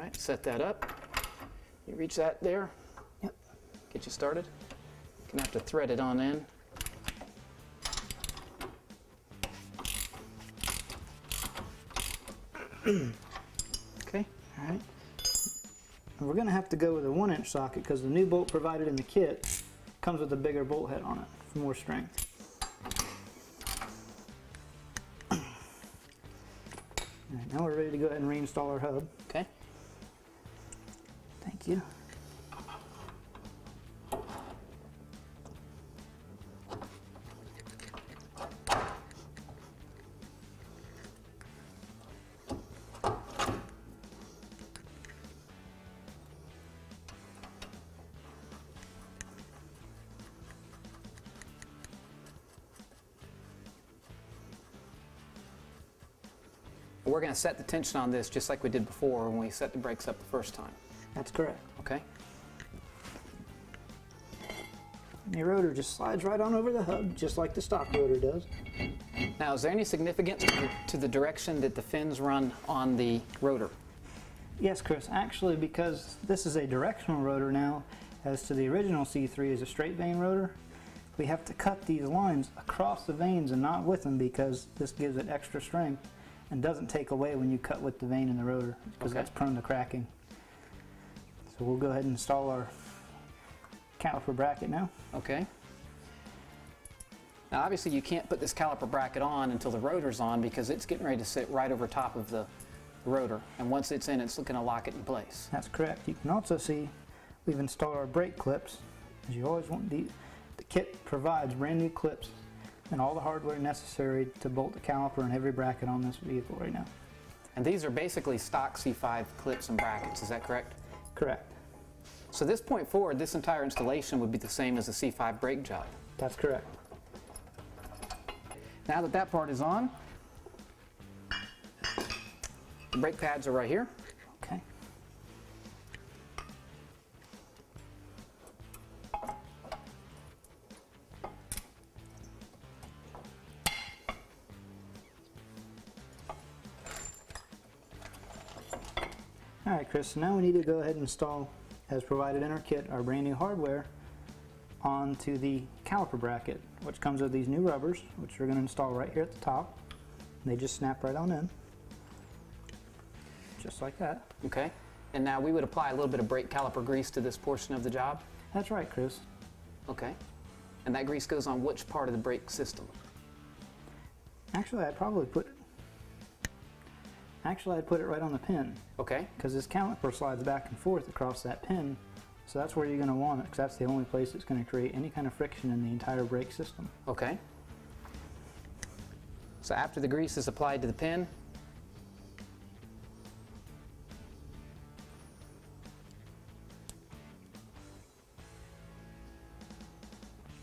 right, set that up. You reach that there. Yep. Get you started. Gonna have to thread it on in. Okay. All right. And we're going to have to go with a 1-inch socket because the new bolt provided in the kit comes with a bigger bolt head on it for more strength. All right, now we're ready to go ahead and reinstall our hub. Okay. Thank you. We're going to set the tension on this just like we did before when we set the brakes up the first time. That's correct. Okay. And the rotor just slides right on over the hub, just like the stock rotor does. Now, is there any significance to the direction that the fins run on the rotor? Yes, Chris. Actually, because this is a directional rotor now, as to the original C3 is a straight vane rotor, we have to cut these lines across the vanes and not with them because this gives it extra strength and doesn't take away when you cut with the vane in the rotor because that's prone to cracking. So we'll go ahead and install our caliper bracket now. Okay. Now obviously you can't put this caliper bracket on until the rotor's on because it's getting ready to sit right over top of the rotor, and once it's in, it's going to lock it in place. That's correct. You can also see we've installed our brake clips. As you always want, the kit provides brand new clips and all the hardware necessary to bolt the caliper and every bracket on this vehicle right now. And these are basically stock C5 clips and brackets, is that correct? Correct. So this point forward, this entire installation would be the same as a C5 brake job. That's correct. Now that that part is on, the brake pads are right here. Okay. All right, Chris, so now we need to go ahead and install, as provided in our kit, our brand new hardware onto the caliper bracket, which comes with these new rubbers, which we're going to install right here at the top. They just snap right on in, just like that. Okay. And now we would apply a little bit of brake caliper grease to this portion of the job? That's right, Chris. Okay. And that grease goes on which part of the brake system? Actually, I'd put it right on the pin. Okay. Because this caliper slides back and forth across that pin, so that's where you're going to want it, because that's the only place that's going to create any kind of friction in the entire brake system. Okay. So after the grease is applied to the pin,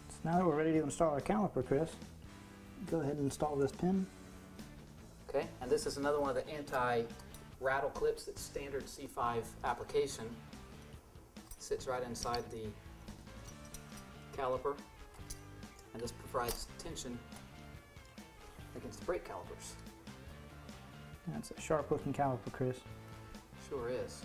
so now that we're ready to install our caliper, Chris, go ahead and install this pin. okay, and this is another one of the anti-rattle clips that's standard C5 application. Sits right inside the caliper, and this provides tension against the brake calipers. That's a sharp looking caliper, Chris. Sure is.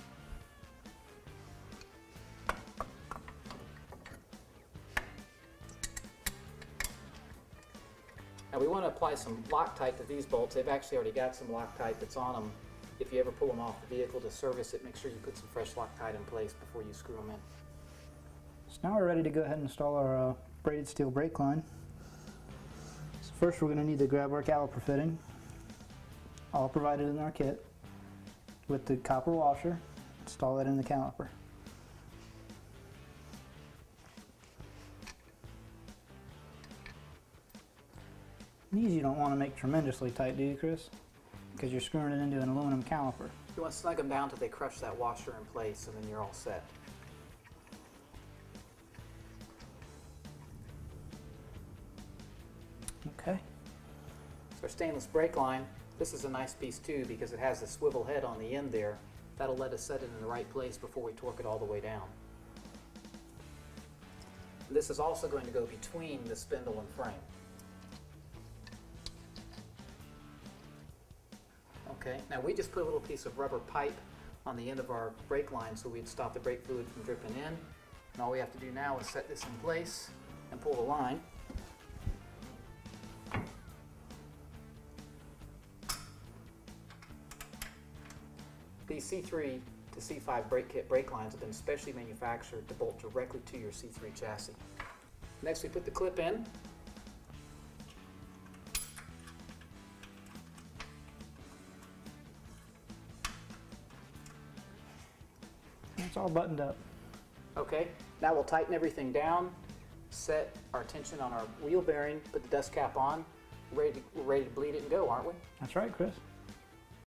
Now we want to apply some Loctite to these bolts. They've actually already got some Loctite that's on them. If you ever pull them off the vehicle to service it, make sure you put some fresh Loctite in place before you screw them in. So now we're ready to go ahead and install our braided steel brake line. So first we're going to need to grab our caliper fitting, all provided in our kit, with the copper washer. Install that in the caliper. These you don't want to make tremendously tight, do you, Chris? Because you're screwing it into an aluminum caliper. You want to snug them down until they crush that washer in place, and then you're all set. Okay. So our stainless brake line, this is a nice piece too because it has the swivel head on the end there. That'll let us set it in the right place before we torque it all the way down. And this is also going to go between the spindle and frame. Okay, now we just put a little piece of rubber pipe on the end of our brake line so we'd stop the brake fluid from dripping in. And all we have to do now is set this in place and pull the line. These C3 to C5 brake kit brake lines have been specially manufactured to bolt directly to your C3 chassis. Next we put the clip in. It's all buttoned up. Okay, now we'll tighten everything down, set our tension on our wheel bearing, put the dust cap on, we're ready to bleed it and go, aren't we? That's right, Chris.